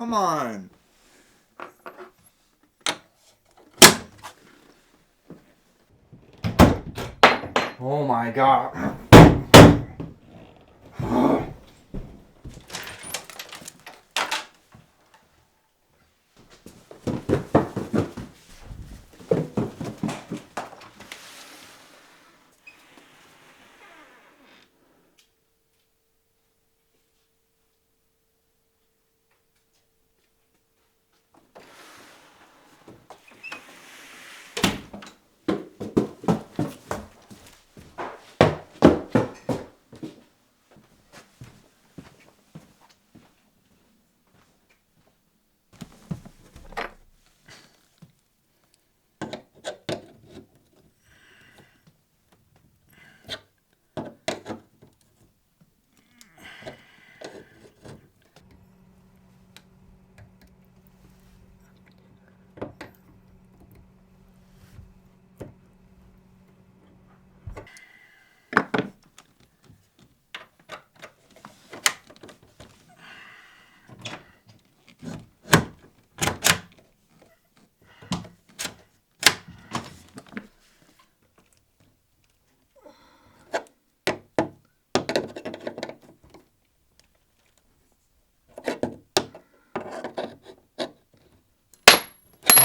Come on. Oh my god.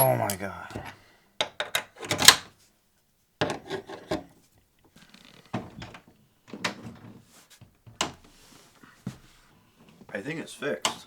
Oh my god. I think it's fixed.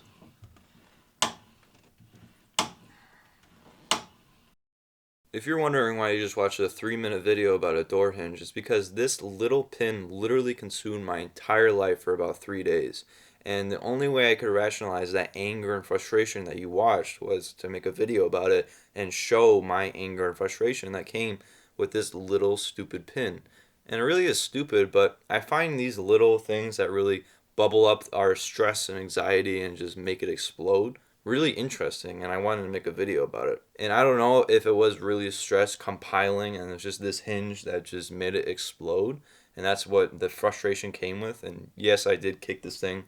If you're wondering why you just watched a 3-minute video about a door hinge, it's because this little pin literally consumed my entire life for about 3 days. And the only way I could rationalize that anger and frustration that you watched was to make a video about it and show my anger and frustration that came with this little stupid pin. And it really is stupid, but I find these little things that really bubble up our stress and anxiety and just make it explode really interesting, and I wanted to make a video about it. And I don't know if it was really stress compiling and it's just this hinge that just made it explode, and that's what the frustration came with. And yes, I did kick this thing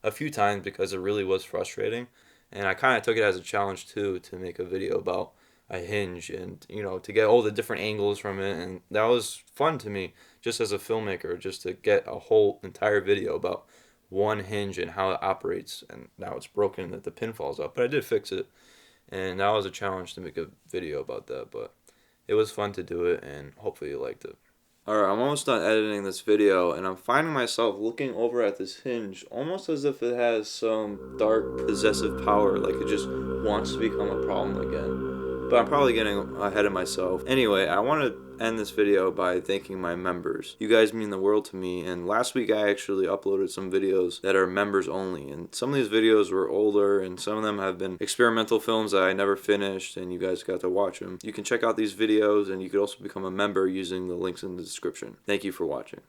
a few times because it really was frustrating, and I kind of took it as a challenge too to make a video about a hinge and, you know, to get all the different angles from it. And that was fun to me just as a filmmaker, just to get a whole entire video about one hinge and how it operates. And now it's broken that the pin falls out, but I did fix it, and that was a challenge to make a video about that. But it was fun to do it, and hopefully you liked it. Alright, I'm almost done editing this video, and I'm finding myself looking over at this hinge almost as if it has some dark possessive power, like it just wants to become a problem again. But I'm probably getting ahead of myself. Anyway, I want to end this video by thanking my members. You guys mean the world to me, and last week I actually uploaded some videos that are members only, and some of these videos were older, and some of them have been experimental films that I never finished, and you guys got to watch them. You can check out these videos, and you could also become a member using the links in the description. Thank you for watching.